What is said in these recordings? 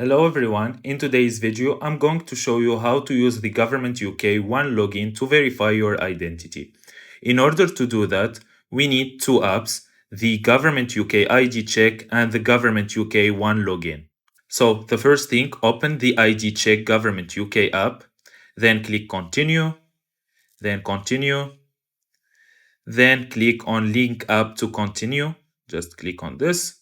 Hello everyone, in today's video I'm going to show you how to use the Government UK One Login to verify your identity. In order to do that, we need two apps, the Government UK ID Check and the Government UK One Login. So the first thing, open the ID Check Government UK app, then click Continue, then Continue, then click on Link App to continue, just click on this.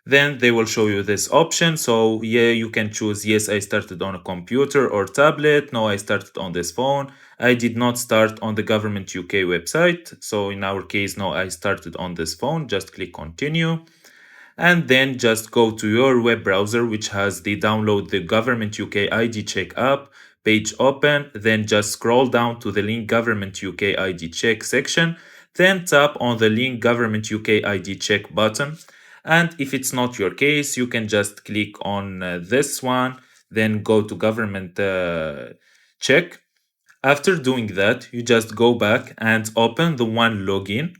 Then they will show you this option. So yeah, you can choose, yes, I started on a computer or tablet. No, I started on this phone. I did not start on the Government UK website. So in our case, no, I started on this phone. Just click continue. And then just go to your web browser, which has the download the Government UK ID Check app, page open, then just scroll down to the link Government UK ID Check section, then tap on the link Government UK ID Check button. And if it's not your case, you can just click on this one, then go to Government Check. After doing that, you just go back and open the One Login.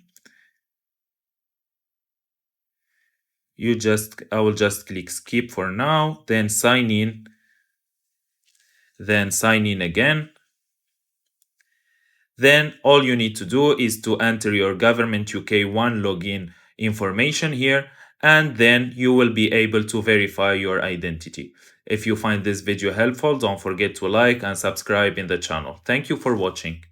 I will just click skip for now, then sign in, then sign in again. Then all you need to do is to enter your Government UK One Login information here, and then you will be able to verify your identity. If you find this video helpful, don't forget to like and subscribe in the channel. Thank you for watching.